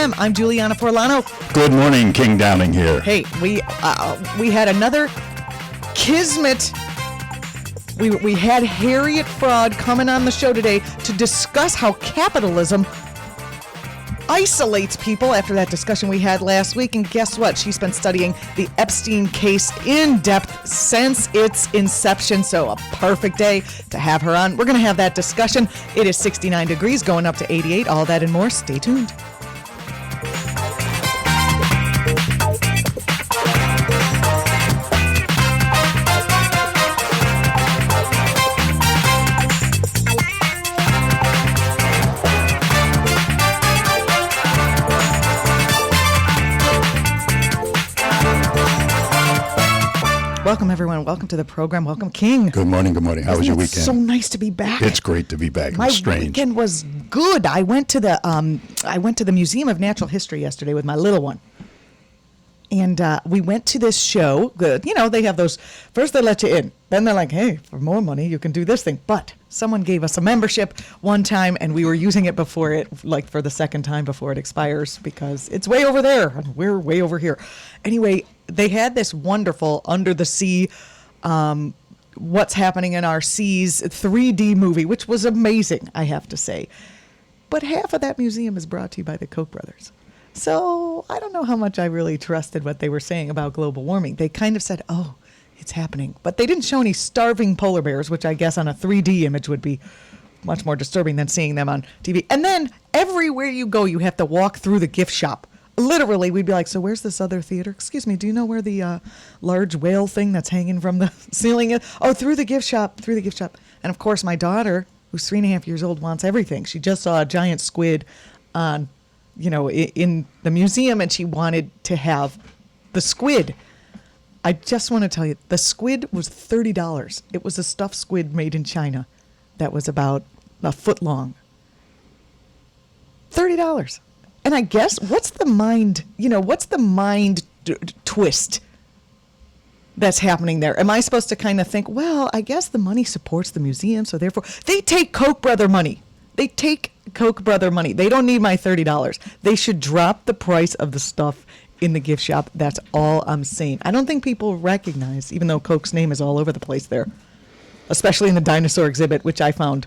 I'm Julianna Forlano. Good morning, King Downing here. Hey, we had another kismet. We had Harriet Fraad coming on the show today to discuss how capitalism isolates people after that discussion we had last week. And guess what? She's been studying the Epstein case in depth since its inception. So a perfect day to have her on. We're going to have that discussion. It is 69 degrees going up to 88. All that and more. Stay tuned. Welcome, everyone. Welcome to the program. Welcome, King. Good morning. Good morning. How was your weekend? So nice to be back. It's great to be back. My It's strange. weekend was good. I went to the Museum of Natural History yesterday with my little one, and we went to this show. Good, they have those. First, they let you in. Then they're like, "Hey, for more money, you can do this thing." But someone gave us a membership one time, and we were using it before it, like for the second time before it expires, because it's way over there and we're way over here. Anyway, they had this wonderful under the sea. What's Happening in Our Seas 3D movie, which was amazing, I have to say. But half of that museum is brought to you by the Koch brothers. So I don't know how much I really trusted what they were saying about global warming. They kind of said, oh, it's happening. But they didn't show any starving polar bears, which I guess on a 3D image would be much more disturbing than seeing them on TV. And then everywhere you go, you have to walk through the gift shop. Literally, we'd be like, so where's this other theater? Excuse me, do you know where the large whale thing that's hanging from the ceiling is? Oh, through the gift shop. And, of course, my daughter, who's 3.5 years old, wants everything. She just saw a giant squid on, in the museum, and she wanted to have the squid. I just want to tell you, the squid was $30. It was a stuffed squid made in China that was about a foot long. $30. And I guess, what's the mind twist that's happening there? Am I supposed to kind of think, well, I guess the money supports the museum, so therefore, they take Koch brother money. They don't need my $30. They should drop the price of the stuff in the gift shop. That's all I'm saying. I don't think people recognize, even though Koch's name is all over the place there, especially in the dinosaur exhibit, which I found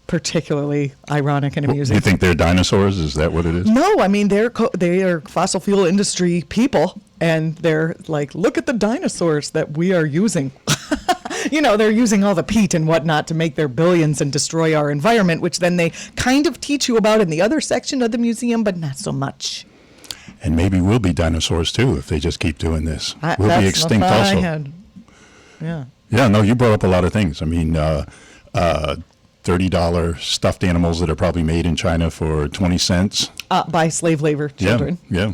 particularly ironic and amusing. You think they're dinosaurs? Is that what it is? No, I mean, they are fossil fuel industry people, and they're like, look at the dinosaurs that we are using. They're using all the peat and whatnot to make their billions and destroy our environment, which then they kind of teach you about in the other section of the museum, but not so much. And maybe we'll be dinosaurs, too, if they just keep doing this. We'll be extinct also. Yeah. Yeah, no, you brought up a lot of things. I mean, $30 stuffed animals that are probably made in China for 20 cents. By slave labor children. Yeah.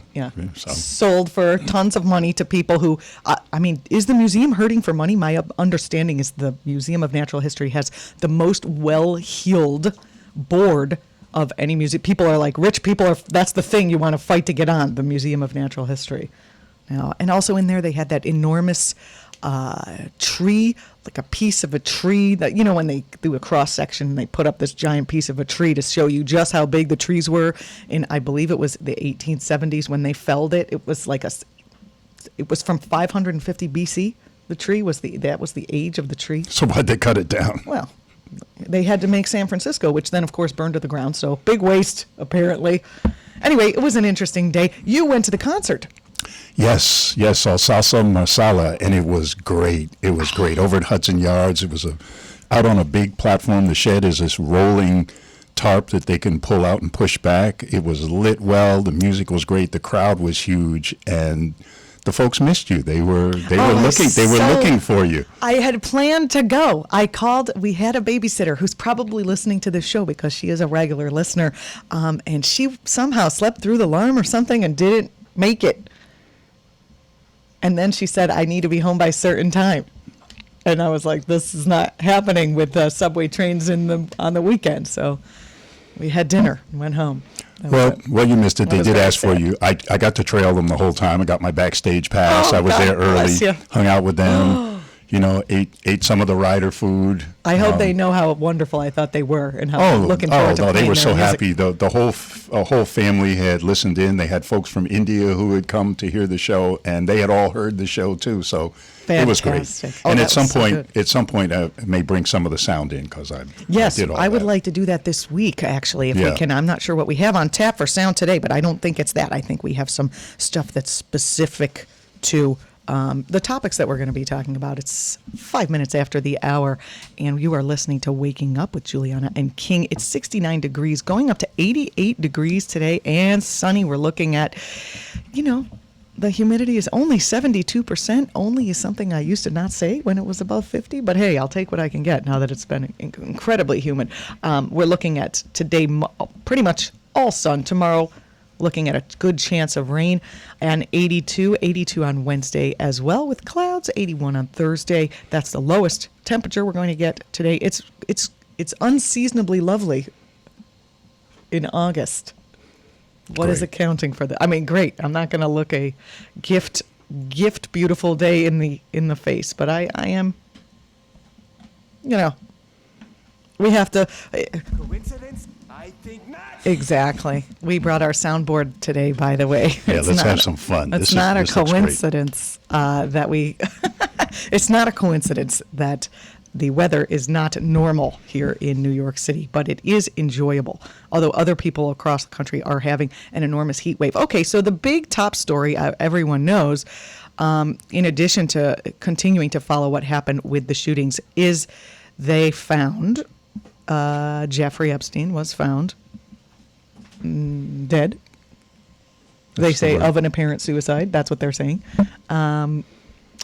So. Sold for tons of money to people who, is the museum hurting for money? My understanding is the Museum of Natural History has the most well-heeled board of any museum. People are like, rich people that's the thing you want to fight to get on, the Museum of Natural History. Now, and also in there they had that enormous tree, like a piece of a tree that, when they do a cross section, they put up this giant piece of a tree to show you just how big the trees were. And I believe it was the 1870s when they felled it. It was it was from 550 BC. The tree that was the age of the tree. So why'd they cut it down? Well, they had to make San Francisco, which then, of course, burned to the ground. So big waste, apparently. Anyway, it was an interesting day. You went to the concert. Yes, Salsa Masala, and it was great. Over at Hudson Yards. It was out on a big platform. The shed is this rolling tarp that they can pull out and push back. It was lit well. The music was great. The crowd was huge, and the folks missed you. They were looking for you. I had planned to go. We had a babysitter who's probably listening to this show because she is a regular listener, and she somehow slept through the alarm or something and didn't make it. And then she said, I need to be home by a certain time. And I was like, this is not happening with subway trains on the weekend. So we had dinner and went home. Well, you missed it. They did ask for you. I got to trail them the whole time. I got my backstage pass. I was there early, hung out with them. ate some of the rider food. I hope they know how wonderful I thought they were and how they're looking forward to no, playing they were their so music. happy. The whole family had listened in. They had folks from India who had come to hear the show, and they had all heard the show too. So it was great. Oh, and that at some was so point, good. I may bring some of the sound in because I did all I would that. like to do that this week, actually, if we Yeah. can. I'm not sure what we have on tap for sound today, but I don't think it's that. I think we have some stuff that's specific to the topics that we're going to be talking about. It's 5 minutes after the hour, and you are listening to Waking Up with Juliana and King. It's 69 degrees, going up to 88 degrees today, and sunny. We're looking at, the humidity is only 72%. Only is something I used to not say when it was above 50, but hey, I'll take what I can get now that it's been incredibly humid. We're looking at today pretty much all sun. Tomorrow, looking at a good chance of rain, and 82 on Wednesday as well, with clouds. 81 on Thursday. That's the lowest temperature we're going to get today. It's unseasonably lovely in August. What is Great. accounting for that? I mean, great. I'm not going to look a gift beautiful day in the face, but I am. We have to. Coincidence? I think not. Exactly. We brought our soundboard today, by the way. Yeah, It's let's not- have some fun. It's This not a looks great. coincidence that we. It's not a coincidence that the weather is not normal here in New York City, but it is enjoyable. Although other people across the country are having an enormous heat wave. Okay, so the big top story everyone knows, in addition to continuing to follow what happened with the shootings, is they found Jeffrey Epstein was found dead. They That's the say word. of an apparent suicide. That's what they're saying.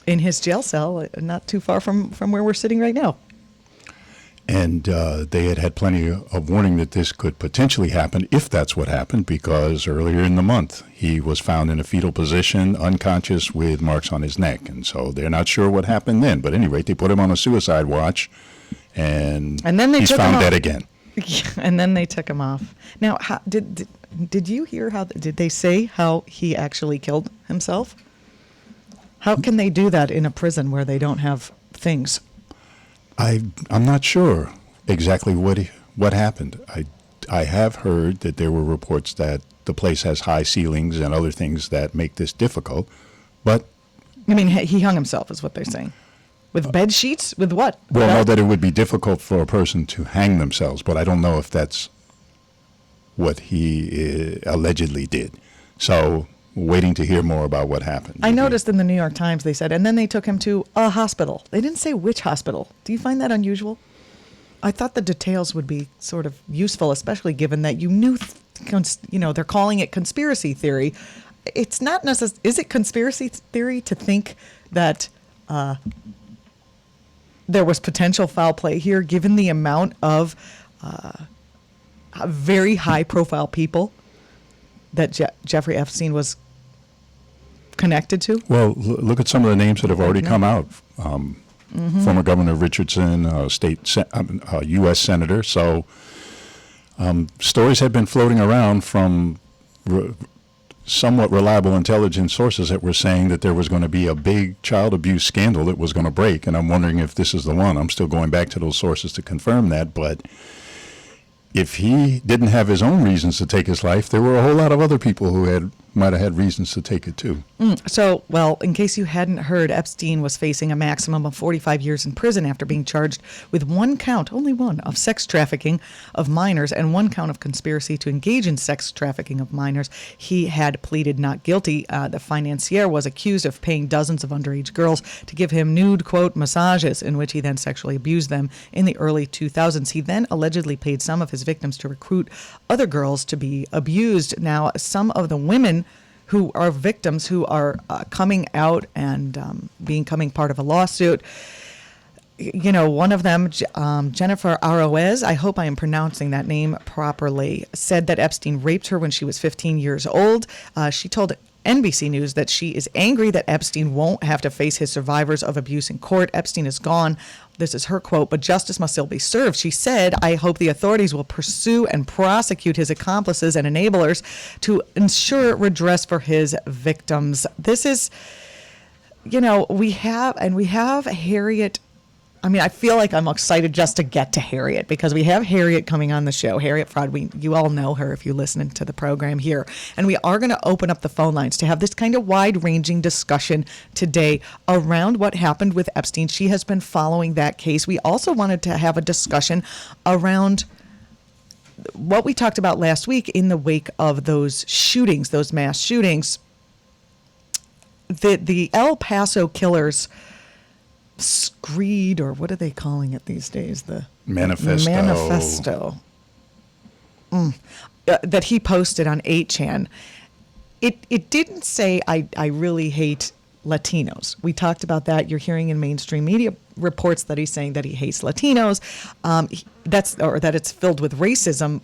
In his jail cell, not too far from where we're sitting right now. And they had plenty of warning that this could potentially happen if that's what happened, because earlier in the month he was found in a fetal position, unconscious, with marks on his neck. And so they're not sure what happened then. But at any rate, they put him on a suicide watch, and then they he's took him found off. dead again. And then they took him off. Now, did you hear did they say how he actually killed himself? How can they do that in a prison where they don't have things? I'm not sure exactly what happened. I have heard that there were reports that the place has high ceilings and other things that make this difficult, but I mean, he hung himself, is what they're saying. With bed sheets? With what? well, Without- know that it would be difficult for a person to hang themselves, but I don't know if that's what he allegedly did. So, waiting to hear more about what happened. I noticed in the New York Times they said, and then they took him to a hospital. They didn't say which hospital. Do you find that unusual? I thought the details would be sort of useful, especially given that you knew, they're calling it conspiracy theory. It's not necessarily. Is it conspiracy theory to think that there was potential foul play here, given the amount of very high-profile people that Jeffrey Epstein was connected to? Well, look at some of the names that have already come out. Former Governor Richardson, U.S. Senator. So stories have been floating around from somewhat reliable intelligence sources that were saying that there was going to be a big child abuse scandal that was going to break. And I'm wondering if this is the one. I'm still going back to those sources to confirm that. But if he didn't have his own reasons to take his life, there were a whole lot of other people who might have had reasons to take it too. So, well, in case you hadn't heard, Epstein was facing a maximum of 45 years in prison after being charged with one count, only one, of sex trafficking of minors and one count of conspiracy to engage in sex trafficking of minors. He had pleaded not guilty. The financier was accused of paying dozens of underage girls to give him nude, quote, massages, in which he then sexually abused them in the early 2000s. He then allegedly paid some of his victims to recruit other girls to be abused. Now, some of the women who are victims who are coming out and becoming part of a lawsuit. One of them, Jennifer Aroez, I hope I am pronouncing that name properly, said that Epstein raped her when she was 15 years old. She told NBC News that she is angry that Epstein won't have to face his survivors of abuse in court. Epstein is gone. This is her quote, but justice must still be served. She said, I hope the authorities will pursue and prosecute his accomplices and enablers to ensure redress for his victims. This is we have Harriet. I mean, I feel like I'm excited just to get to Harriet because we have Harriet coming on the show. Harriet Fraad, you all know her if you listen to the program here. And we are going to open up the phone lines to have this kind of wide-ranging discussion today around what happened with Epstein. She has been following that case. We also wanted to have a discussion around what we talked about last week in the wake of those shootings, those mass shootings. The El Paso killers screed, or what are they calling it these days? The manifesto that he posted on 8chan. It didn't say I really hate Latinos. We talked about that. You're hearing in mainstream media reports that he's saying that he hates Latinos. That it's filled with racism.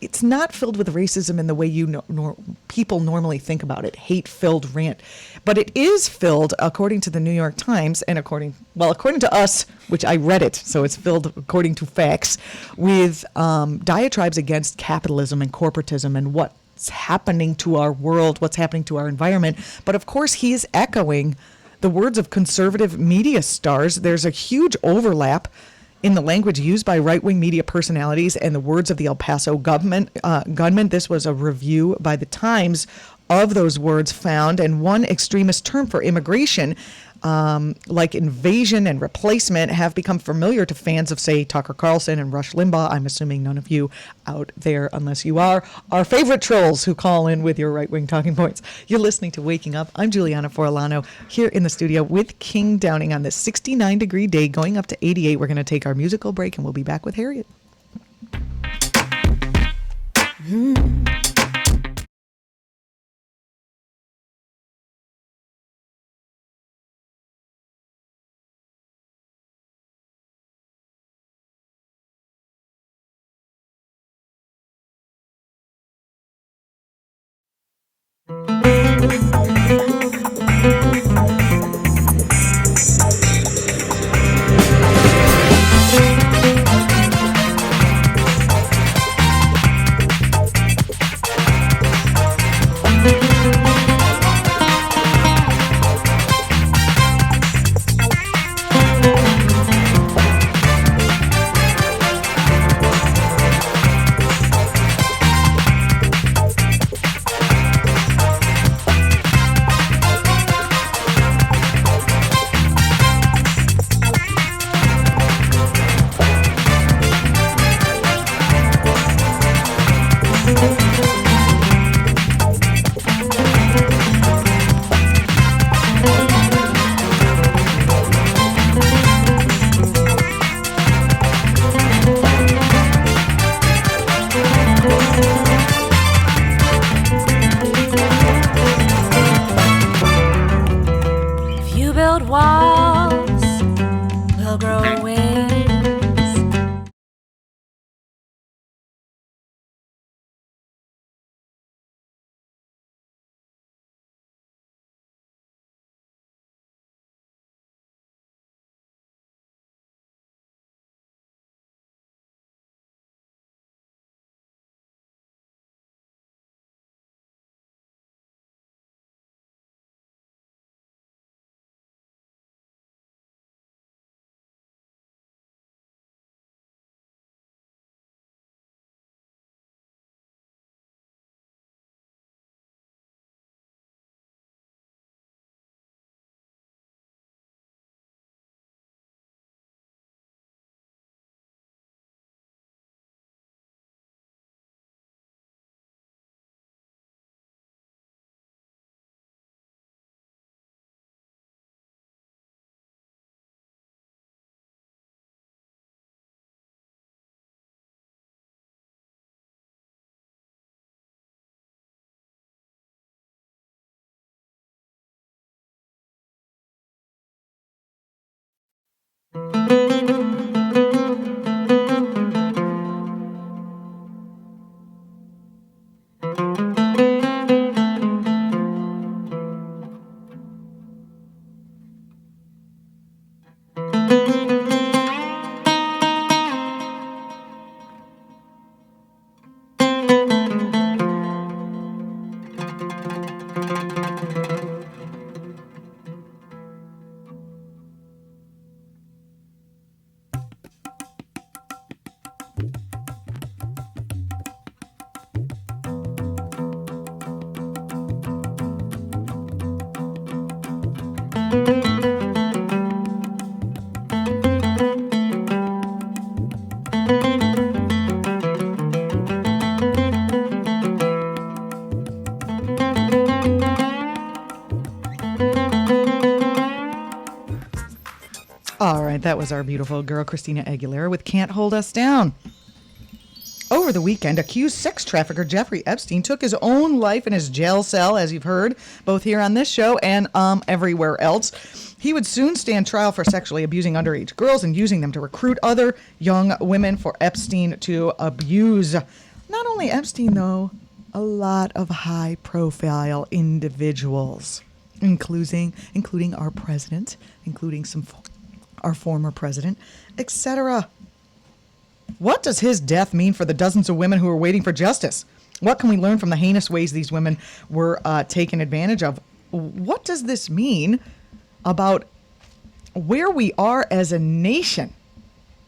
It's not filled with racism in the way people normally think about it, hate-filled rant. But it is filled, according to the New York Times, and according to us, which I read it, so it's filled according to facts, with diatribes against capitalism and corporatism and what's happening to our world, what's happening to our environment. But of course, he is echoing the words of conservative media stars. There's a huge overlap in the language used by right-wing media personalities and the words of the El Paso gunman. This was a review by the Times of those words found, and one extremist term for immigration, like invasion and replacement, have become familiar to fans of, say, Tucker Carlson and Rush Limbaugh. I'm assuming none of you out there, unless you are, our favorite trolls who call in with your right-wing talking points. You're listening to Waking Up. I'm Julianna Forlano here in the studio with King Downing on this 69-degree day, going up to 88. We're going to take our musical break, and we'll be back with Harriet. All right, that was our beautiful girl, Christina Aguilera, with Can't Hold Us Down. Over the weekend, accused sex trafficker Jeffrey Epstein took his own life in his jail cell, as you've heard, both here on this show and everywhere else. He would soon stand trial for sexually abusing underage girls and using them to recruit other young women for Epstein to abuse. Not only Epstein, though, a lot of high-profile individuals, including our president, including our former president, etc. What does his death mean for the dozens of women who are waiting for justice? What can we learn from the heinous ways these women were taken advantage of? What does this mean about where we are as a nation?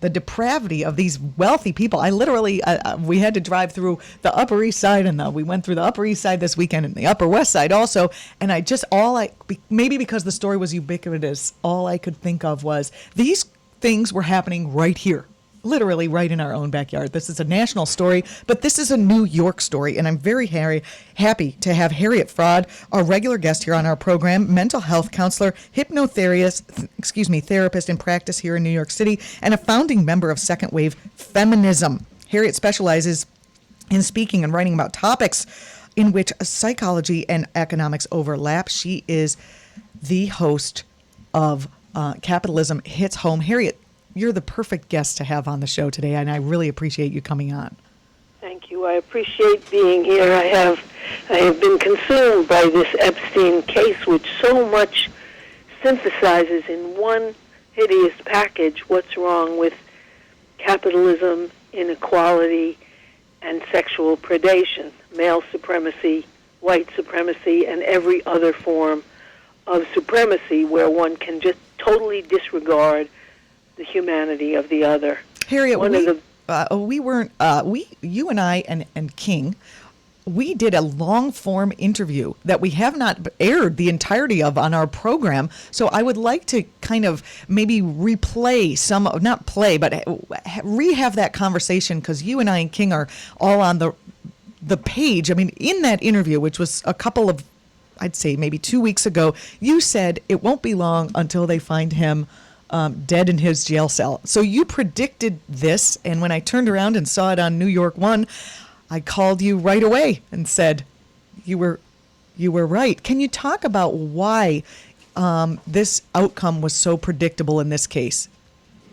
The depravity of these wealthy people. I literally, we had to drive through the Upper East Side, and we went through the Upper East Side this weekend and the Upper West Side also. And maybe because the story was ubiquitous, all I could think of was these things were happening right here. Literally right in our own backyard. This is a national story, but this is a New York story, and I'm very happy to have Harriet Fraad, our regular guest here on our program, mental health counselor, therapist in practice here in New York City, and a founding member of Second Wave Feminism. Harriet specializes in speaking and writing about topics in which psychology and economics overlap. She is the host of Capitalism Hits Home. Harriet, you're the perfect guest to have on the show today, and I really appreciate you coming on. Thank you. I appreciate being here. I have been consumed by this Epstein case, which so much synthesizes in one hideous package what's wrong with capitalism, inequality, and sexual predation, male supremacy, white supremacy, and every other form of supremacy where one can just totally disregard the humanity of the other. Harriet, you and I and King, we did a long form interview that we have not aired the entirety of on our program. So I would like to kind of maybe replay rehave that conversation, because you and I and King are all on the page. I mean, in that interview, which was a couple of, I'd say maybe 2 weeks ago, you said it won't be long until they find him dead in his jail cell. So you predicted this, and when I turned around and saw it on New York One, I called you right away and said you were right. Can you talk about why this outcome was so predictable in this case?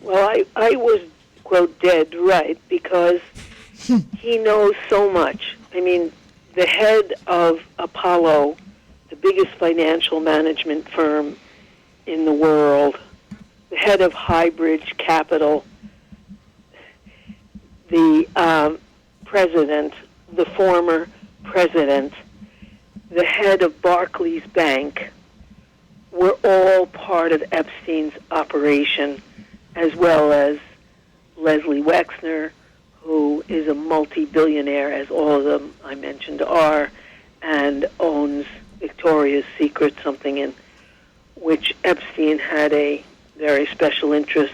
Well, I was, quote, dead right, because he knows so much. I mean, the head of Apollo, the biggest financial management firm in the world, the head of Highbridge Capital, the president, the former president, the head of Barclays Bank, were all part of Epstein's operation, as well as Leslie Wexner, who is a multi-billionaire, as all of them I mentioned are, and owns Victoria's Secret, something in which Epstein had a very special interest,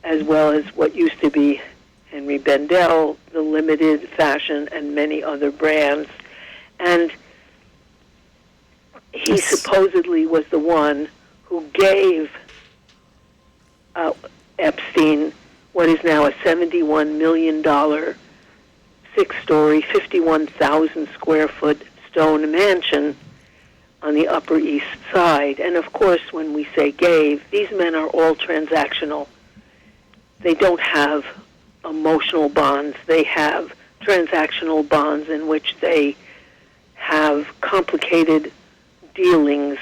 as well as what used to be Henry Bendel, the Limited Fashion, and many other brands. And he supposedly was the one who gave Epstein what is now a $71 million, 6-story, 51,000 square foot stone mansion on the Upper East Side. And of course, when we say gave, these men are all transactional. They don't have emotional bonds. They have transactional bonds in which they have complicated dealings.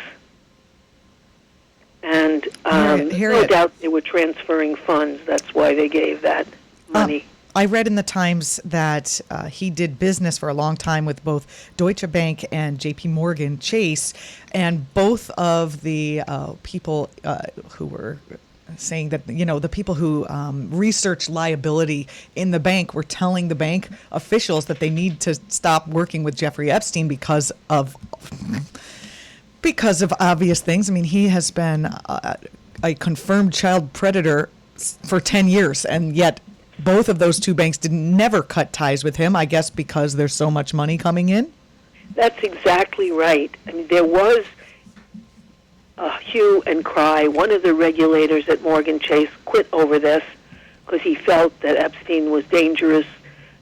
And no doubt they were transferring funds. That's why they gave that money. I read in the Times that he did business for a long time with both Deutsche Bank and J.P. Morgan Chase, and both of the people who were saying that, the people who research liability in the bank were telling the bank officials that they need to stop working with Jeffrey Epstein because of Because of obvious things. I mean, he has been a confirmed child predator for 10 years, and yet both of those two banks never cut ties with him, I guess because there's so much money coming in? That's exactly right. I mean, there was a hue and cry. One of the regulators at Morgan Chase quit over this because he felt that Epstein was dangerous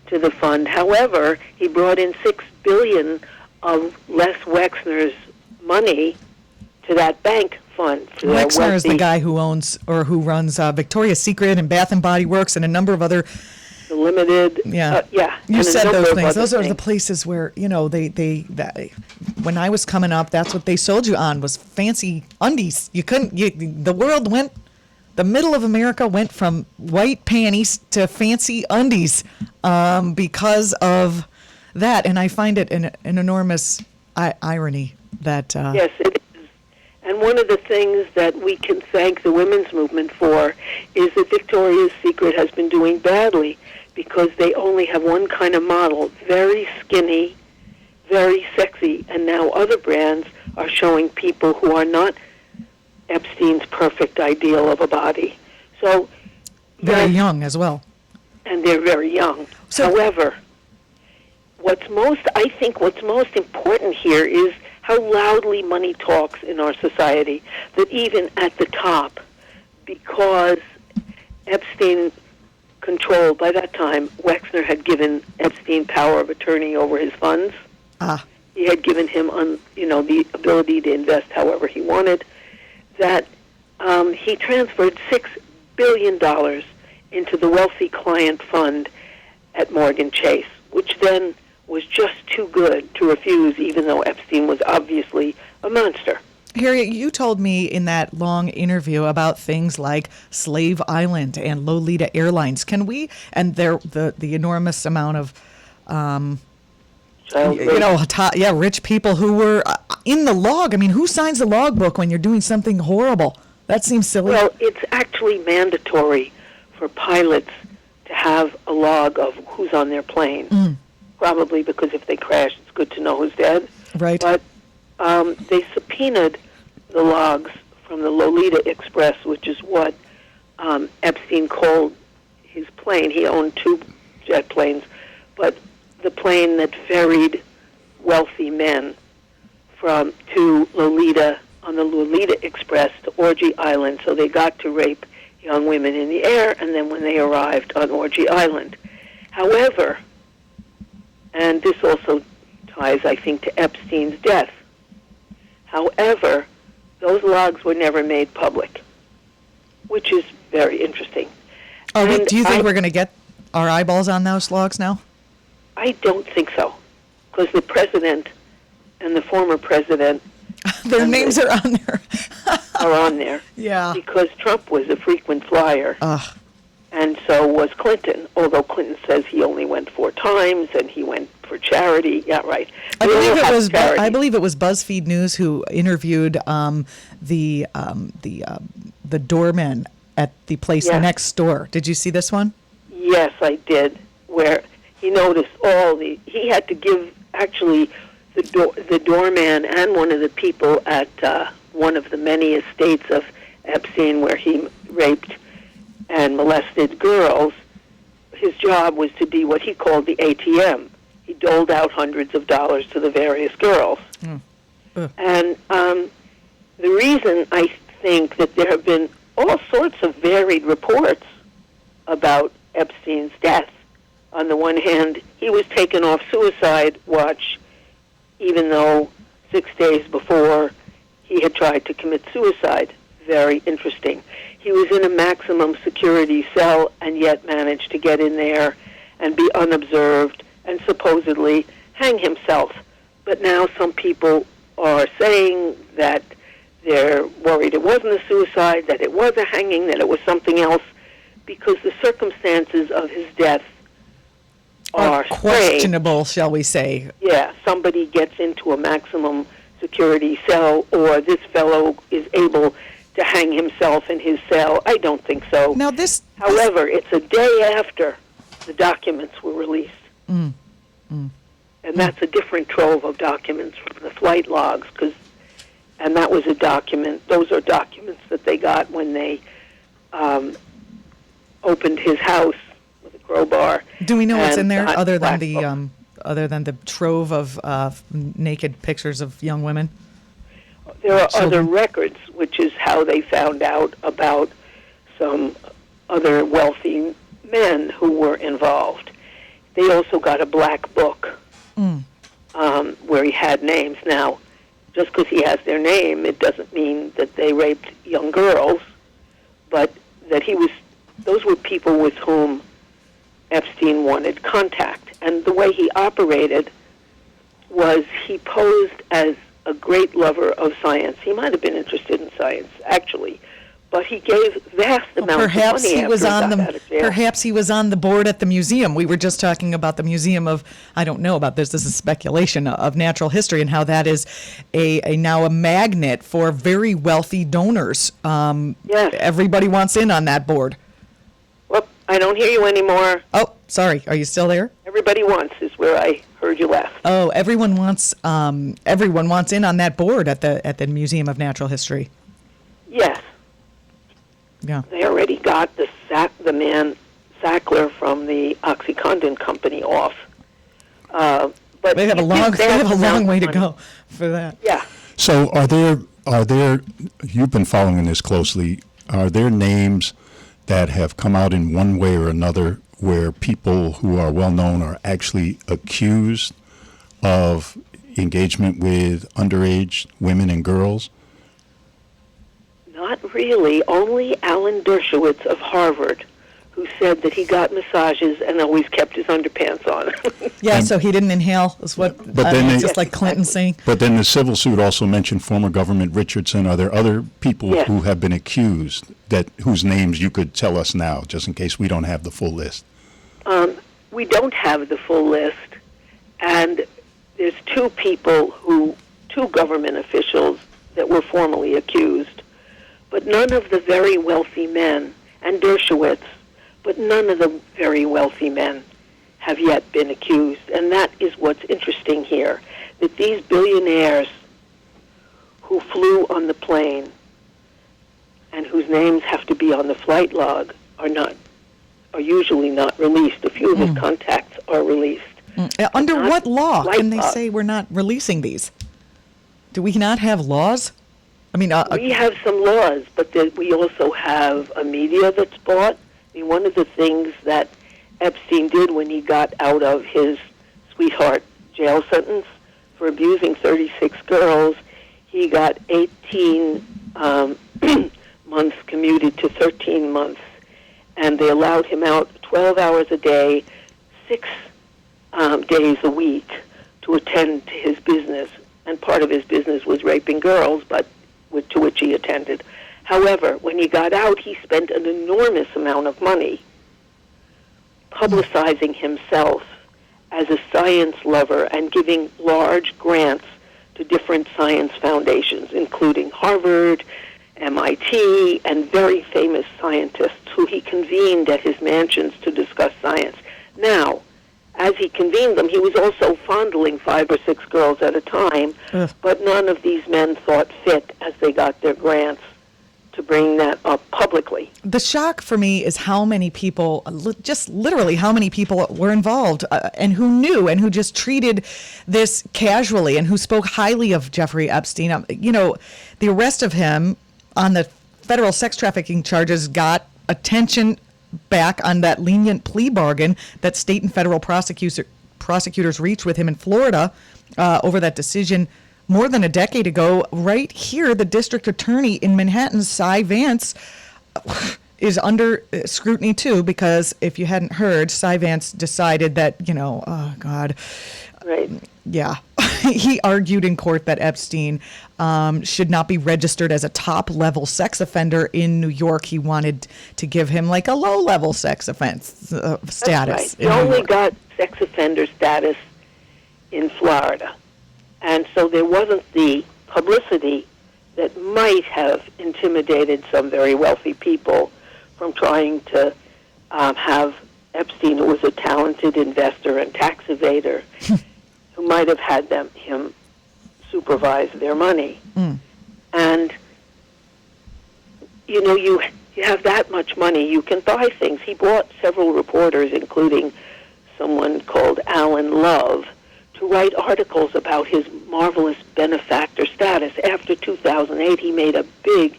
to the fund. However, he brought in $6 billion of Les Wexner's money to that bank fund. Wexner is the guy who owns or who runs Victoria's Secret and Bath and Body Works and a number of other. The Limited. Yeah. Yeah. You said those things. Those are things. the places where, you know, when I was coming up, that's what they sold you on was fancy undies. The world went, the middle of America went from white panties to fancy undies because of that. And I find it an enormous irony that. Yes, it is. And one of the things that we can thank the women's movement for is that Victoria's Secret has been doing badly because they only have one kind of model, very skinny, very sexy, and now other brands are showing people who are not Epstein's perfect ideal of a body. So very young as well. And they're very young. So, however, what's most important here is how loudly money talks in our society, that even at the top, because Epstein controlled, by that time, Wexner had given Epstein power of attorney over his funds. He had given him, the ability to invest however he wanted, that he transferred $6 billion into the wealthy client fund at Morgan Chase, which then was just too good to refuse, even though Epstein was obviously a monster. Harriet, you told me in that long interview about things like Slave Island and Lolita Airlines. Can we, and the enormous amount of, rich people who were in the log. I mean, who signs the logbook when you're doing something horrible? That seems silly. Well, it's actually mandatory for pilots to have a log of who's on their plane. Probably because if they crash, it's good to know who's dead. Right. But they subpoenaed the logs from the Lolita Express, which is what Epstein called his plane. He owned 2 jet planes, but the plane that ferried wealthy men to Lolita, on the Lolita Express to Orgy Island, so they got to rape young women in the air, and then when they arrived on Orgy Island. However, and this also ties, I think, to Epstein's death. However, those logs were never made public, which is very interesting. Do you think we're going to get our eyeballs on those logs now? I don't think so, because the president and the former president their names are on there. are on there. Yeah. Because Trump was a frequent flyer. And so was Clinton, although Clinton says he only went 4 times and he went for charity. Yeah, right. I believe it was BuzzFeed News who interviewed the doorman at the place next door. Did you see this one? Yes, I did. Where he noticed he had to give actually the doorman and one of the people at one of the many estates of Epstein where he raped and molested girls. His job was to be what he called the ATM. He doled out hundreds of dollars to the various girls. And the reason I think that there have been all sorts of varied reports about Epstein's death. On the one hand, he was taken off suicide watch even though 6 days before he had tried to commit suicide. Very interesting. He was in a maximum security cell and yet managed to get in there and be unobserved and supposedly hang himself. But now some people are saying that they're worried it wasn't a suicide, that it was a hanging, that it was something else, because the circumstances of his death are questionable, shall we say. Yeah, somebody gets into a maximum security cell, or this fellow is able to hang himself in his cell. I don't think so. Now However, it's a day after the documents were released. And that's a different trove of documents from the flight logs, and that was a document. Those are documents that they got when they opened his house with a crowbar. Do we know what's in there got other than black the book. other than the trove of naked pictures of young women? There are children? other records, which is how they found out about some other wealthy men who were involved. They also got a black book where he had names. Now, just because he has their name, it doesn't mean that they raped young girls, but that those were people with whom Epstein wanted contact. And the way he operated was he posed as a great lover of science. He might have been interested in science, actually, but he gave vast amounts of Perhaps money he after was he on got the out of jail. perhaps he was on the board at the museum. We were just talking about the Museum of, I don't know about this. This is speculation, of natural history, and how that is now a magnet for very wealthy donors. Yes. Everybody wants in on that board. Well, I don't hear you anymore. Oh, sorry. Are you still there? Everybody wants is where I heard you last. Oh, everyone wants in on that board at the Museum of Natural History. Yes. Yeah. They already got the man Sackler from the OxyContin company off. But They have a he long gives vast way to amounts of go for that. Yeah. So are there, you've been following this closely, are there names that have come out in one way or another where people who are well known are actually accused of engagement with underage women and girls? Not really. Only Alan Dershowitz of Harvard, who said that he got massages and always kept his underpants on. Yeah, so he didn't inhale. Is what? But then it's they- just like Clinton saying. But then the civil suit also mentioned former Government Richardson. Are there other people Yes. who have been accused whose names you could tell us now, just in case we don't have the full list? We don't have the full list, and there's two government officials that were formally accused, but none of the very wealthy men, and Dershowitz, but none of the very wealthy men have yet been accused. And that is what's interesting here, that these billionaires who flew on the plane and whose names have to be on the flight log are usually not released. A few of his contacts are released. Under not what law flight can they log. say we're not releasing these? Do we not have laws? I mean, We have some laws, but we also have a media that's bought. I mean, one of the things that Epstein did when he got out of his sweetheart jail sentence for abusing 36 girls, he got 18 months commuted to 13 months, and they allowed him out 12 hours a day, 6 days a week to attend to his business. And part of his business was raping girls, but to which he attended. However, when he got out, he spent an enormous amount of money publicizing himself as a science lover and giving large grants to different science foundations, including Harvard, MIT, and very famous scientists who he convened at his mansions to discuss science. Now, as he convened them, he was also fondling 5 or 6 girls at a time, but none of these men thought fit, as they got their grants, to bring that up publicly. the shock for me is how many people, just literally how many people were involved and who knew and who just treated this casually and who spoke highly of Jeffrey Epstein. The arrest of him on the federal sex trafficking charges got attention back on that lenient plea bargain that state and federal prosecutors reached with him in Florida over that decision more than a decade ago. Right here, the district attorney in Manhattan, Cy Vance, is under scrutiny too, because if you hadn't heard, Cy Vance decided that, oh God, Right. yeah, he argued in court that Epstein should not be registered as a top-level sex offender in New York. He wanted to give him like a low-level sex offense status. Right. He in New only York. got sex offender status in Florida. And so there wasn't the publicity that might have intimidated some very wealthy people from trying to have Epstein, who was a talented investor and tax evader, who might have had him supervise their money. you have that much money, you can buy things. He bought several reporters, including someone called Alan Love, to write articles about his marvelous benefactor status. After 2008, he made a big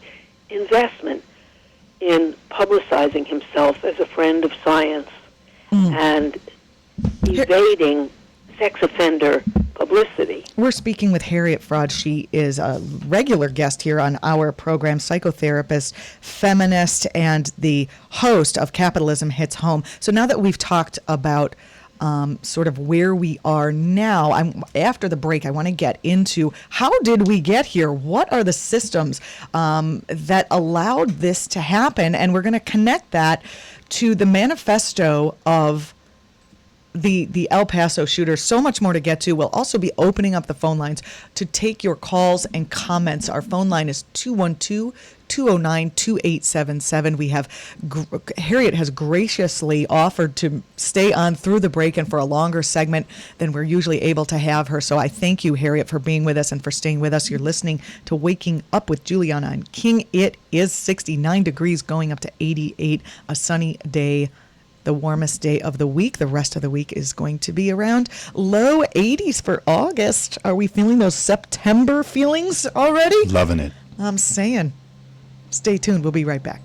investment in publicizing himself as a friend of science and evading sex offender publicity. We're speaking with Harriet Fraad. She is a regular guest here on our program, psychotherapist, feminist, and the host of Capitalism Hits Home. So now that we've talked about sort of where we are now, after the break, I want to get into how did we get here? What are the systems that allowed this to happen? And we're going to connect that to the manifesto of the El Paso shooter. So much more to get to. We'll also be opening up the phone lines to take your calls and comments. Our phone line is 212-209-2877. We have Harriet has graciously offered to stay on through the break and for a longer segment than we're usually able to have her. So I thank you, Harriet, for being with us and for staying with us. You're listening to Waking Up with Julianna and King. It is 69 degrees going up to 88, a sunny day. The warmest day of the week. The rest of the week is going to be around low 80s for August. Are we feeling those September feelings already? Loving it. I'm saying. Stay tuned. We'll be right back.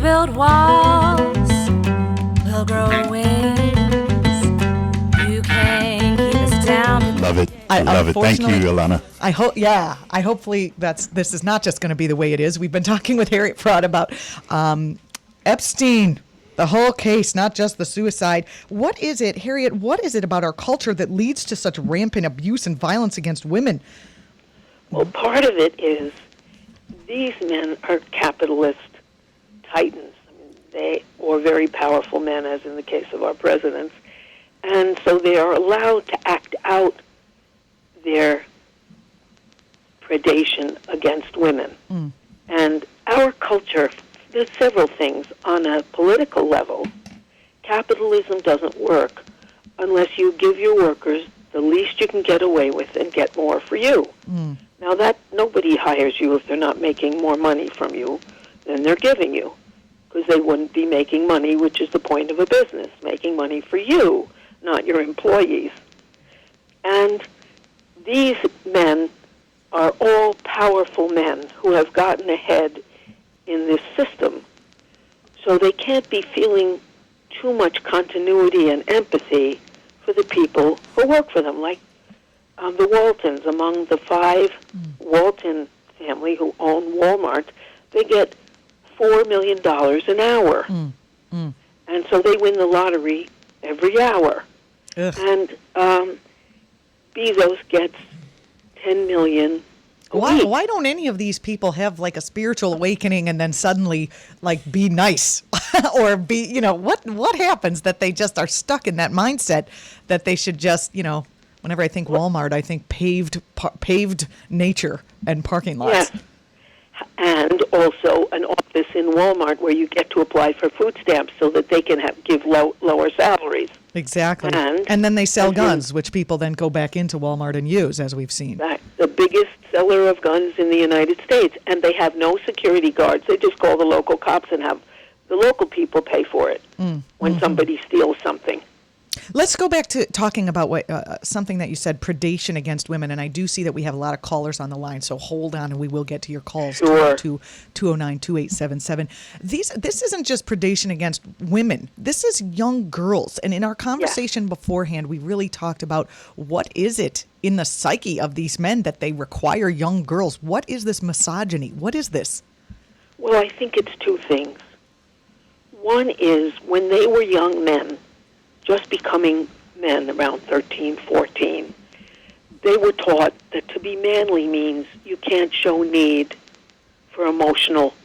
build walls, we'll grow wings. You can keep us down. Love it. Love it. Thank you, Ilana. I hope, yeah. I hopefully this is not just going to be the way it is. We've been talking with Harriet Fraad about Epstein, The whole case, not just the suicide. What is it, Harriet, what is it about our culture that leads to such rampant abuse and violence against women? Well, part of it is these men are capitalist titans. Or very powerful men, as in the case of our presidents. And so they are allowed to act out their predation against women. And our culture, there's several things. On a political level, capitalism doesn't work unless you give your workers the least you can get away with and get more for you. Now, that nobody hires you if they're not making more money from you than they're giving you, because they wouldn't be making money, which is the point of a business, making money for you, not your employees. And these men are all powerful men who have gotten ahead in this system, so they can't be feeling too much continuity and empathy for the people who work for them, like the Waltons. Among the 5 Walton family who own Walmart, they get $4 million an hour. And so they win the lottery every hour. Ugh. And Bezos gets $10 million a week. Why don't any of these people have like a spiritual awakening and then suddenly like be nice or be, what happens that they just are stuck in that mindset that they should just, whenever I think Walmart, I think paved nature and parking lots. Yes. And also an office in Walmart where you get to apply for food stamps so that they can give lower salaries. Exactly. And then they sell guns, which people then go back into Walmart and use, as we've seen. The biggest seller of guns in the United States. And they have no security guards. They just call the local cops and have the local people pay for it when somebody steals something. Let's go back to talking about something that you said, predation against women. And I do see that we have a lot of callers on the line, so hold on and we will get to your calls. Sure. 209-2877. This isn't just predation against women. This is young girls. And in our conversation beforehand, we really talked about what is it in the psyche of these men that they require young girls? What is this misogyny? What is this? Well, I think it's 2 things. One is when they were young men, just becoming men around 13, 14, they were taught that to be manly means you can't show need for emotional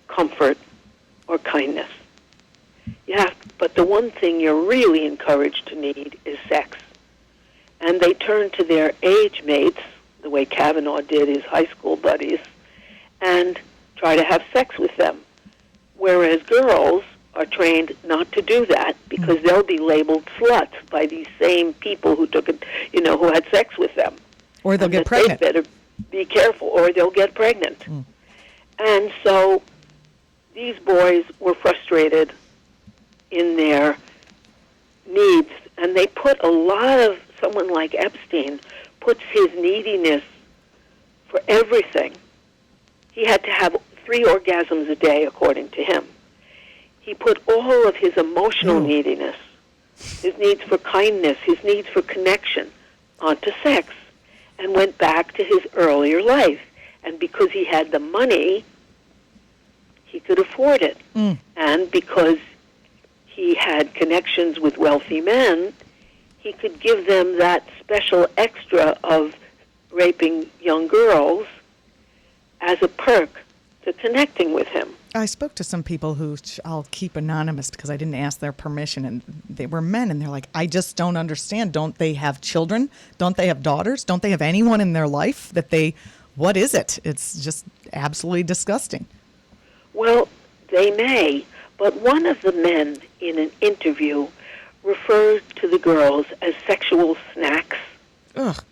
comfort or kindness. But the one thing you're really encouraged to need is sex. And they turn to their age mates, the way Kavanaugh did his high school buddies, and try to have sex with them. Whereas girls are trained not to do that because they'll be labeled sluts by these same people who took it, who had sex with them. Or they'll get pregnant. They better be careful, or they'll get pregnant. And so these boys were frustrated in their needs, and they put a lot of, someone like Epstein puts his neediness for everything. He had to have 3 orgasms a day, according to him. He put all of his emotional neediness, his needs for kindness, his needs for connection, onto sex, and went back to his earlier life. And because he had the money, he could afford it. And because he had connections with wealthy men, he could give them that special extra of raping young girls as a perk to connecting with him. I spoke to some people who I'll keep anonymous because I didn't ask their permission, and they were men, and they're like, I just don't understand. Don't they have children? Don't they have daughters? Don't they have anyone in their life what is it? It's just absolutely disgusting. Well, they may, but one of the men in an interview referred to the girls as sexual snacks. Ugh.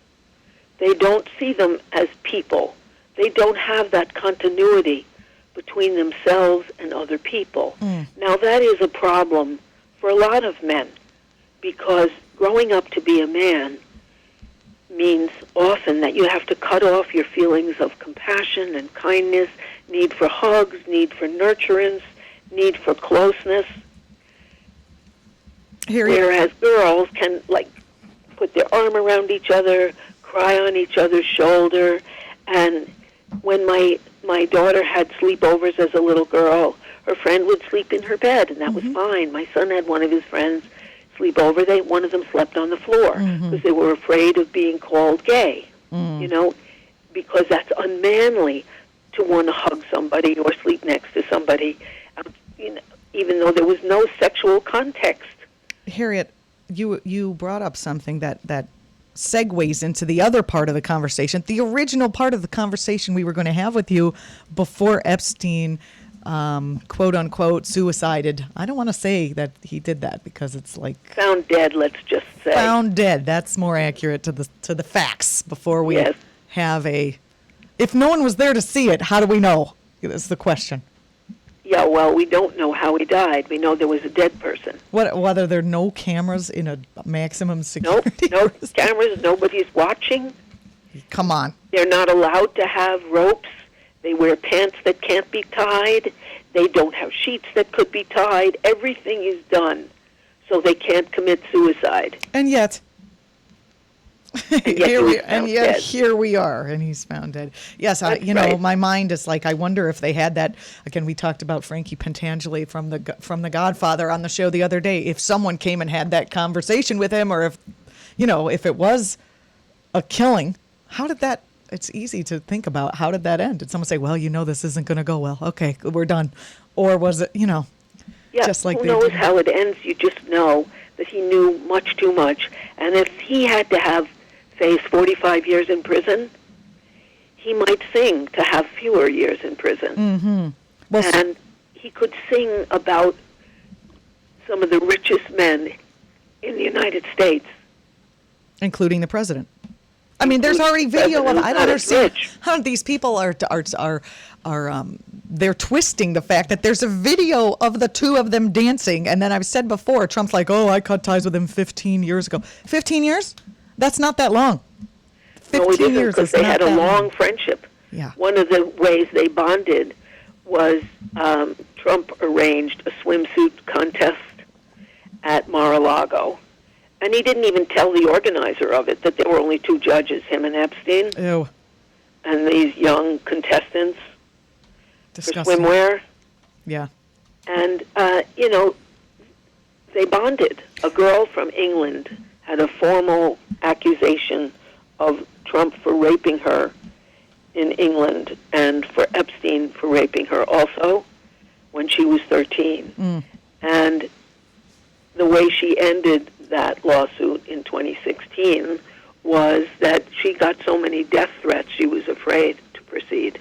They don't see them as people. They don't have that continuity between themselves and other people. Now, that is a problem for a lot of men, because growing up to be a man means often that you have to cut off your feelings of compassion and kindness, need for hugs, need for nurturance, need for closeness. Whereas girls can, put their arm around each other, cry on each other's shoulder. And when my daughter had sleepovers as a little girl, her friend would sleep in her bed, and that was fine. My son had one of his friends sleep over. One of them slept on the floor because they were afraid of being called gay, you know, because that's unmanly to want to hug somebody or sleep next to somebody, you know, even though there was no sexual context. Harriet, you brought up something that segues into the other part of the conversation, the original part of the conversation we were going to have with you before Epstein, quote unquote, suicided. I don't want to say that he did that because it's like Found dead, let's just say. found dead. That's more accurate to the facts before we have a. If no one was there to see it, how do we know? That's the question. Yeah, well, we don't know how he died. We know there was a dead person. Whether there are no cameras in a maximum security? No cameras, nobody's watching. Come on. They're not allowed to have ropes. They wear pants that can't be tied. They don't have sheets that could be tied. Everything is done so they can't commit suicide. And yet... And yet here we are, and he's found dead. Yes, right. My mind is like, I wonder if they had that. Again, we talked about Frankie Pentangeli from the Godfather on the show the other day. If someone came and had that conversation with him, or if it was a killing, how did that? It's easy to think about. How did that end? Did someone say, "Well, this isn't going to go well. Okay, we're done," or was it, Yeah, just like who knows how it ends? You just know that he knew much too much, and if he had to face 45 years in prison, he might sing to have fewer years in prison. Mm-hmm. Well, and he could sing about some of the richest men in the United States, including the president. I mean, there's already video of. I don't understand how these people are they're twisting the fact that there's a video of the two of them dancing, and then I've said before, Trump's like, "Oh, I cut ties with him 15 years ago." 15 years? That's not that long. 15 years because they had a long friendship. Yeah. One of the ways they bonded was Trump arranged a swimsuit contest at Mar-a-Lago. And he didn't even tell the organizer of it that there were only two judges, him and Epstein. Ew. And these young contestants Disgusting. for swimwear. Yeah. And, they bonded. A girl from England had a formal accusation of Trump for raping her in England and for Epstein for raping her also when she was 13. And the way she ended that lawsuit in 2016 was that she got so many death threats she was afraid to proceed.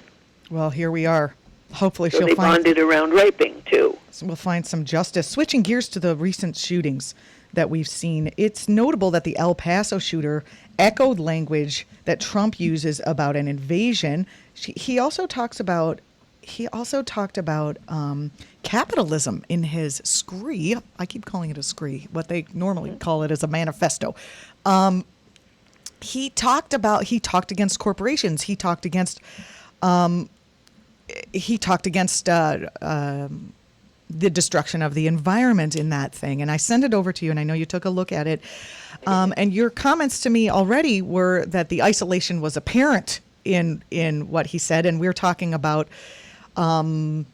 Well, here we are. Hopefully so she'll they find... bonded around raping, too. We'll find some justice. Switching gears to the recent shootings that we've seen, it's notable that the El Paso shooter echoed language that Trump uses about an invasion. He also talked about capitalism in his scree. I keep calling it a scree. What they normally call it is a manifesto. He talked against corporations. He talked against the destruction of the environment in that thing. And I sent it over to you, and I know you took a look at it. And your comments to me already were that the isolation was apparent in what he said. And we're talking about the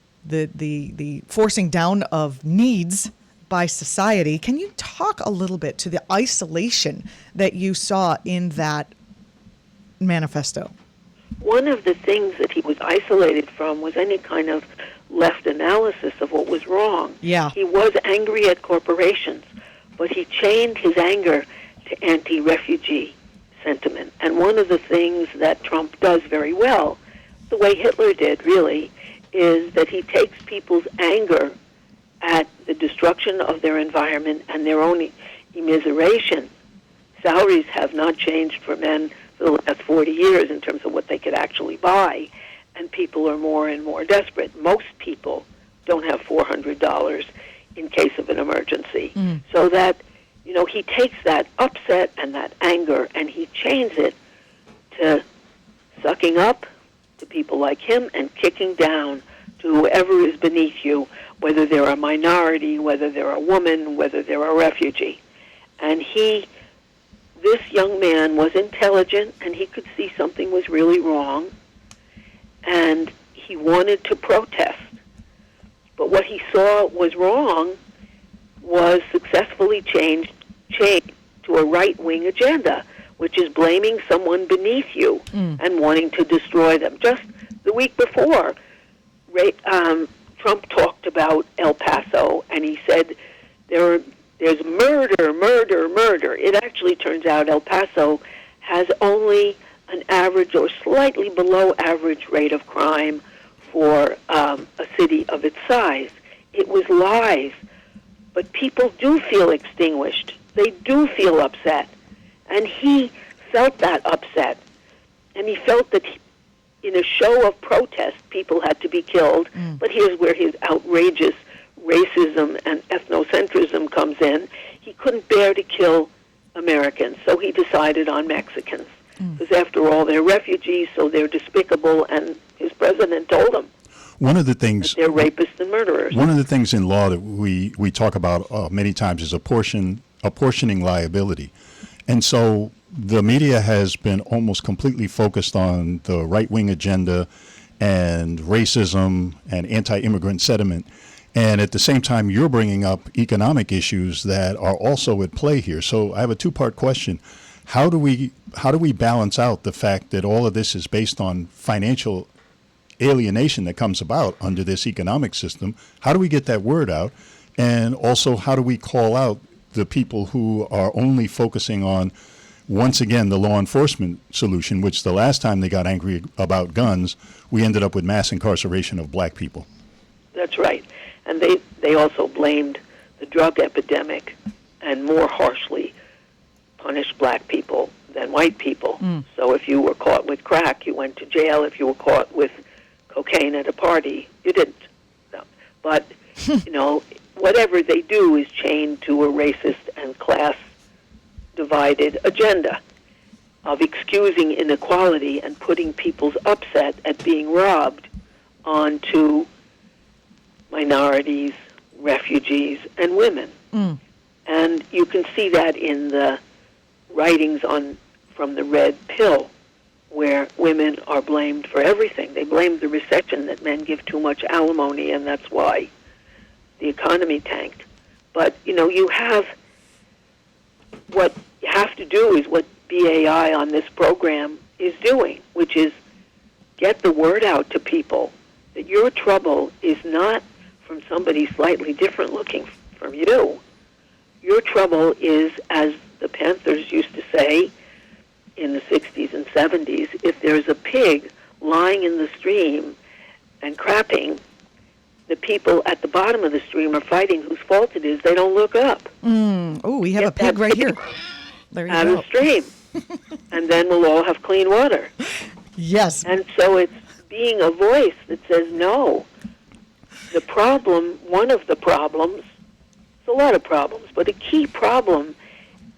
forcing down of needs by society. Can you talk a little bit to the isolation that you saw in that manifesto? One of the things that he was isolated from was any kind of left analysis of what was wrong. Yeah. He was angry at corporations, but he chained his anger to anti-refugee sentiment. And one of the things that Trump does very well, the way Hitler did really, is that he takes people's anger at the destruction of their environment and their own immiseration. Salaries have not changed for men for the last 40 years in terms of what they could actually buy, and people are more and more desperate. Most people don't have $400 in case of an emergency. So that, he takes that upset and that anger and he chains it to sucking up to people like him and kicking down to whoever is beneath you, whether they're a minority, whether they're a woman, whether they're a refugee. And this young man was intelligent, and he could see something was really wrong, and he wanted to protest. But what he saw was wrong was successfully changed to a right-wing agenda, which is blaming someone beneath you and wanting to destroy them. Just the week before, Trump talked about El Paso, and he said there's murder, murder, murder. It actually turns out El Paso has only an average or slightly below average rate of crime for a city of its size. It was lies. But people do feel extinguished. They do feel upset. And he felt that upset. And he felt that in a show of protest, people had to be killed. But here's where his outrageous racism and ethnocentrism comes in. He couldn't bear to kill Americans, so he decided on Mexicans. Because after all, they're refugees, so they're despicable, and his president told them One of the things they're rapists and murderers. One of the things in law that we talk about many times is apportioning liability. And so the media has been almost completely focused on the right-wing agenda and racism and anti-immigrant sentiment. And at the same time, you're bringing up economic issues that are also at play here. So I have a two-part question. How do we balance out the fact that all of this is based on financial alienation that comes about under this economic system? How do we get that word out? And also, how do we call out the people who are only focusing on, once again, the law enforcement solution, which the last time they got angry about guns, we ended up with mass incarceration of black people? That's right. And they also blamed the drug epidemic and more harshly punished black people than white people. So if you were caught with crack, you went to jail. If you were caught with cocaine at a party, you didn't. No. But, whatever they do is chained to a racist and class-divided agenda of excusing inequality and putting people's upset at being robbed onto minorities, refugees, and women. And you can see that in the writings from the red pill, where women are blamed for everything. They blame the recession, that men give too much alimony, and that's why the economy tanked. But, you have, what you have to do is what BAI on this program is doing, which is get the word out to people that your trouble is not from somebody slightly different looking from you. Your trouble is, as the Panthers used to say in the 60s and 70s, if there's a pig lying in the stream and crapping, the people at the bottom of the stream are fighting whose fault it is. They don't look up. Oh, we have a pig right here. There you out go. of the stream. And then we'll all have clean water. Yes. And so it's being a voice that says no. The problem, one of the problems, it's a lot of problems, but a key problem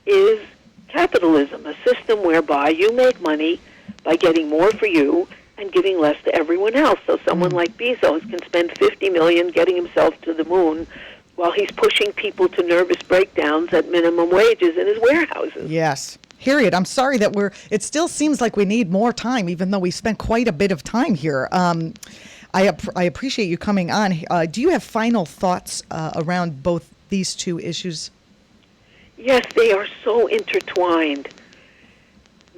is capitalism, a system whereby you make money by getting more for you and giving less to everyone else. So someone like Bezos can spend $50 million getting himself to the moon while he's pushing people to nervous breakdowns at minimum wages in his warehouses. Yes. Harriet, I'm sorry that it still seems like we need more time, even though we spent quite a bit of time here. I appreciate you coming on. Do you have final thoughts around both these two issues? Yes, they are so intertwined.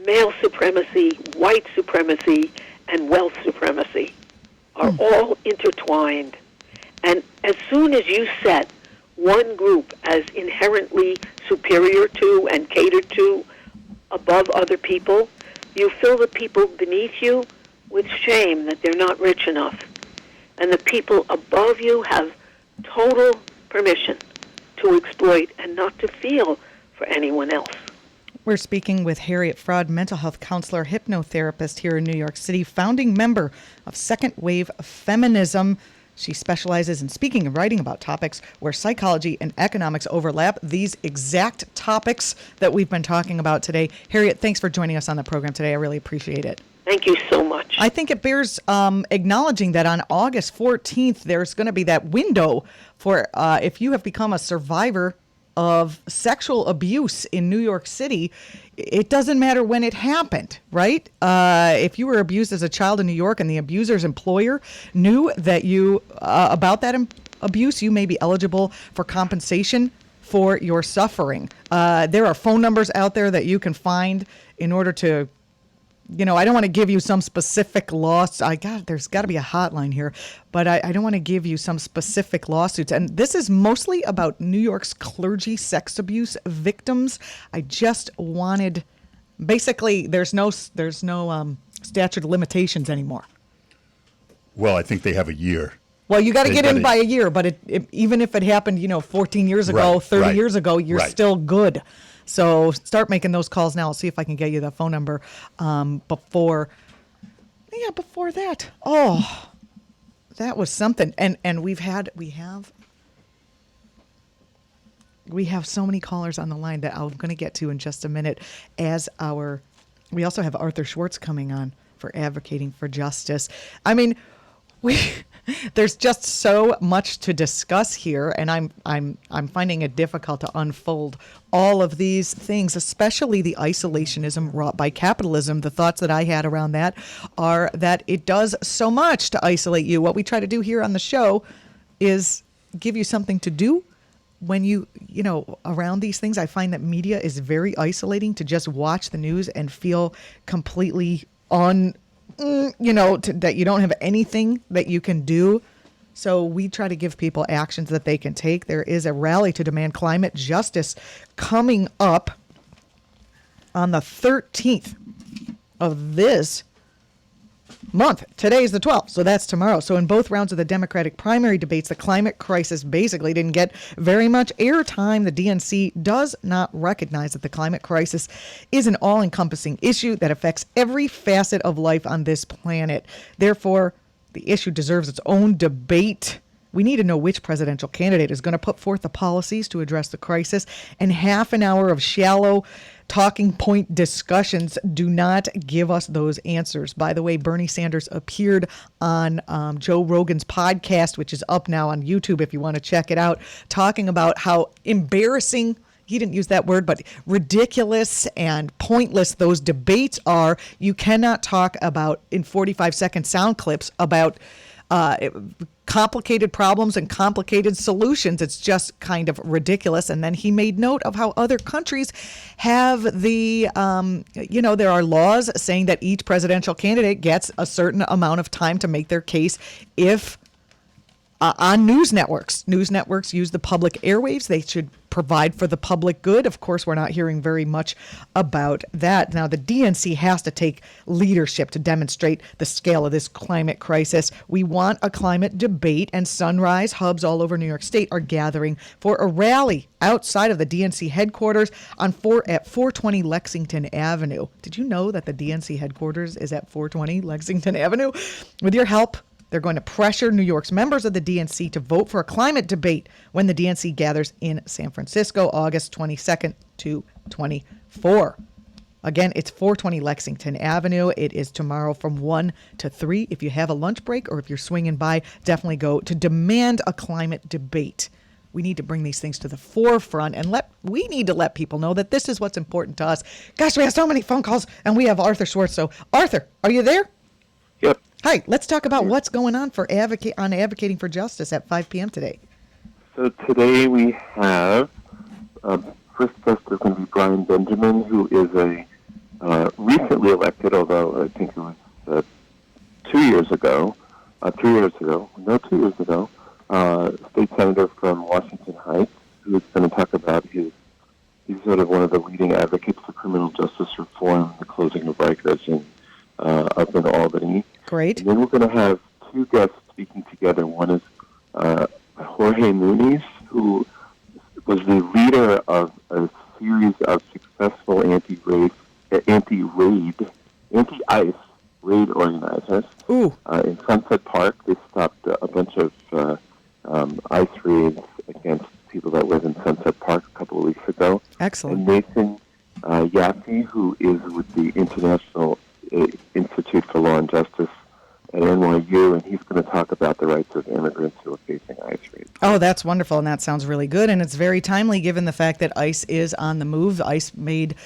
Male supremacy, white supremacy, and wealth supremacy are all intertwined. And as soon as you set one group as inherently superior to and catered to above other people, you fill the people beneath you with shame that they're not rich enough. And the people above you have total permission to exploit and not to feel for anyone else. We're speaking with Harriet Fraad, mental health counselor, hypnotherapist here in New York City, founding member of Second Wave Feminism. She specializes in speaking and writing about topics where psychology and economics overlap, these exact topics that we've been talking about today. Harriet, thanks for joining us on the program today. I really appreciate it. Thank you so much. I think it bears acknowledging that on August 14th, there's going to be that window for if you have become a survivor of sexual abuse in New York City, it doesn't matter when it happened, right? If you were abused as a child in New York and the abuser's employer knew that you about that abuse, you may be eligible for compensation for your suffering. There are phone numbers out there that you can find in order to, I don't want to give you some specific loss. There's got to be a hotline here, but I don't want to give you some specific lawsuits. And this is mostly about New York's clergy sex abuse victims. I just wanted, basically, there's no statute of limitations anymore. Well, I think they have a year. Well, you got to get in by a year, but even if it happened, 14 years ago, 30 years ago, you're still good. So start making those calls now. I'll see if I can get you the phone number before that. Oh, that was something. And we have so many callers on the line that I'm going to get to in just a minute. We also have Arthur Schwartz coming on for advocating for justice. I mean, there's just so much to discuss here, and I'm finding it difficult to unfold all of these things, especially the isolationism wrought by capitalism. The thoughts that I had around that are that it does so much to isolate you. What we try to do here on the show is give you something to do when around these things. I find that media is very isolating. To just watch the news and feel completely that you don't have anything that you can do. So we try to give people actions that they can take. There is a rally to demand climate justice coming up on the 13th of this month. Today is the 12th, so that's tomorrow. So in both rounds of the Democratic primary debates, the climate crisis basically didn't get very much airtime. The DNC does not recognize that the climate crisis is an all-encompassing issue that affects every facet of life on this planet. Therefore, the issue deserves its own debate. We need to know which presidential candidate is going to put forth the policies to address the crisis, and half an hour of shallow talking point discussions do not give us those answers. By the way, Bernie Sanders appeared on Joe Rogan's podcast, which is up now on YouTube if you want to check it out, talking about how embarrassing, he didn't use that word, but ridiculous and pointless those debates are. You cannot talk about, in 45-second sound clips, about complicated problems and complicated solutions. It's just kind of ridiculous. And then he made note of how other countries have there are laws saying that each presidential candidate gets a certain amount of time to make their case if on news networks. News networks use the public airwaves. They should provide for the public good. Of course, we're not hearing very much about that. Now, the DNC has to take leadership to demonstrate the scale of this climate crisis. We want a climate debate, and Sunrise hubs all over New York State are gathering for a rally outside of the DNC headquarters at 420 Lexington Avenue. Did you know that the DNC headquarters is at 420 Lexington Avenue? With your help, they're going to pressure New York's members of the DNC to vote for a climate debate when the DNC gathers in San Francisco, August 22nd to 24. Again, it's 420 Lexington Avenue. It is tomorrow from 1 to 3. If you have a lunch break or if you're swinging by, definitely go to demand a climate debate. We need to bring these things to the forefront, and we need to let people know that this is what's important to us. Gosh, we have so many phone calls, and we have Arthur Schwartz. So, Arthur, are you there? Yep. Hi, let's talk about what's going on for advocating for justice at 5 p.m. today. So today we have, first guest is going to be Brian Benjamin, who is a recently elected, although I think it was 2 years ago, state senator from Washington Heights, who is going to talk about he's sort of one of the leading advocates for criminal justice reform, the closing of Rikers up in Albany. Great. And then we're going to have two guests speaking together. One is Jorge Muniz, who was the leader of a series of successful anti-ICE raid organizers. In Sunset Park. They stopped a bunch of ICE raids against people that live in Sunset Park a couple of weeks ago. Excellent. And Nathan Yaffe, who is with the International Institute for Law and Justice at NYU, and he's going to talk about the rights of immigrants who are facing ICE raids. Oh, that's wonderful, and that sounds really good, and it's very timely given the fact that ICE is on the move. ICE made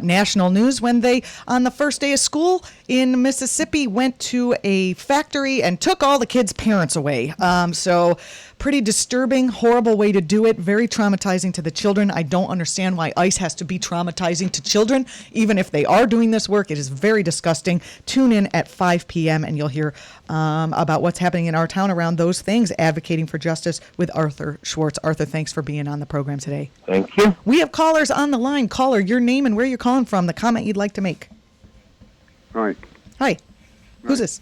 national news when they, on the first day of school in Mississippi, went to a factory and took all the kids' parents away. So Pretty disturbing, horrible way to do it. Very traumatizing to the children. I don't understand why ICE has to be traumatizing to children, even if they are doing this work. It is very disgusting. Tune in at 5 p.m. and you'll hear about what's happening in our town around those things, advocating for justice with Arthur Schwartz. Arthur, thanks for being on the program today. Thank you. We have callers on the line. Caller, your name and where you're calling from, the comment you'd like to make. Hi, Hi. Who's this?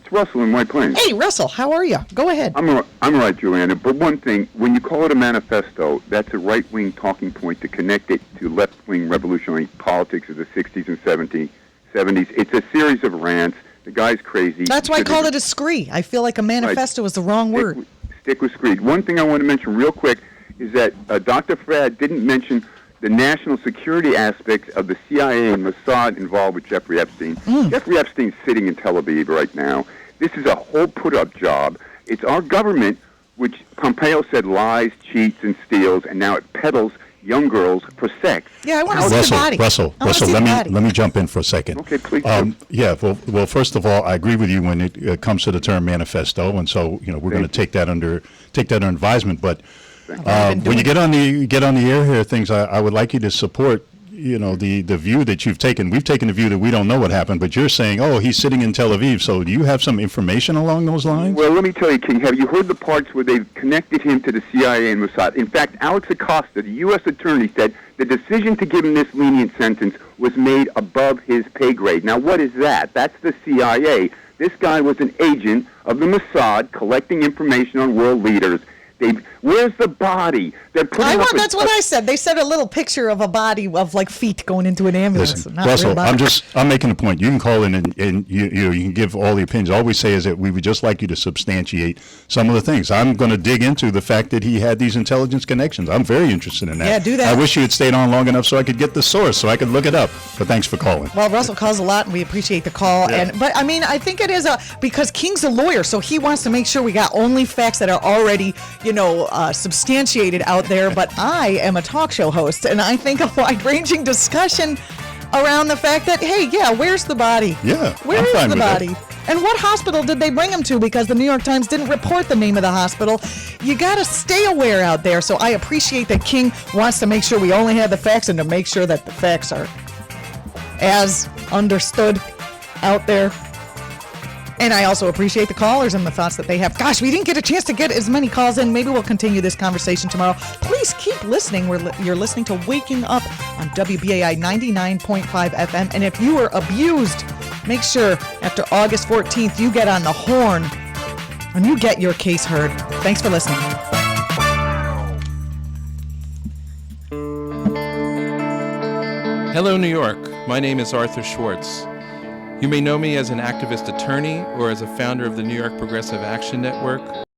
it's Russell in White Plains. Hey, Russell, how are you? Go ahead. I'm all right, Juliana. But one thing, when you call it a manifesto, that's a right-wing talking point to connect it to left-wing revolutionary politics of the 60s and 70s. It's a series of rants. The guy's crazy. That's why I called it a scree. I feel like a manifesto is the wrong word. Stick with screed. One thing I want to mention real quick is that Dr. Fraad didn't mention the national security aspects of the CIA and Mossad involved with Jeffrey Epstein. Jeffrey Epstein's sitting in Tel Aviv right now. This is a whole put-up job. It's our government, which Pompeo said lies, cheats, and steals, and now it peddles young girls for sex. Yeah, I want to see the body. Russell, let me jump in for a second. Okay, please do. Yeah, well, first of all, I agree with you when it comes to the term manifesto, and so we're going to take that under advisement. But when you get on the air here, things I would like you to support. The view that you've taken. We've taken the view that we don't know what happened, but you're saying, oh, he's sitting in Tel Aviv. So do you have some information along those lines? Well, let me tell you, King, have you heard the parts where they've connected him to the CIA and Mossad? In fact, Alex Acosta, the U.S. attorney, said the decision to give him this lenient sentence was made above his pay grade. Now, what is that? That's the CIA. This guy was an agent of the Mossad collecting information on world leaders. Where's the body? They're putting that's what I said. They said a little picture of a body of like feet going into an ambulance. Listen, not Russell, real body. I'm making a point. You can call in and you can give all the opinions. All we say is that we would just like you to substantiate some of the things. I'm going to dig into the fact that he had these intelligence connections. I'm very interested in that. Yeah, do that. I wish you had stayed on long enough so I could get the source, so I could look it up. But thanks for calling. Well, Russell calls a lot, and we appreciate the call. Yeah. But I mean, I think it is because King's a lawyer, so he wants to make sure we got only facts that are already, substantiated out there. But I am a talk show host, and I think a wide-ranging discussion around the fact that, hey, yeah, where's the body? Yeah, Where I'm is fine the with body? that. And what hospital did they bring him to? Because the New York Times didn't report the name of the hospital. You got to stay aware out there. So I appreciate that King wants to make sure we only have the facts and to make sure that the facts are as understood out there. And I also appreciate the callers and the thoughts that they have. Gosh, we didn't get a chance to get as many calls in. Maybe we'll continue this conversation tomorrow. Please keep listening. You're listening to Waking Up on WBAI 99.5 FM. And if you were abused, make sure after August 14th, you get on the horn and you get your case heard. Thanks for listening. Hello, New York. My name is Arthur Schwartz. You may know me as an activist attorney or as a founder of the New York Progressive Action Network.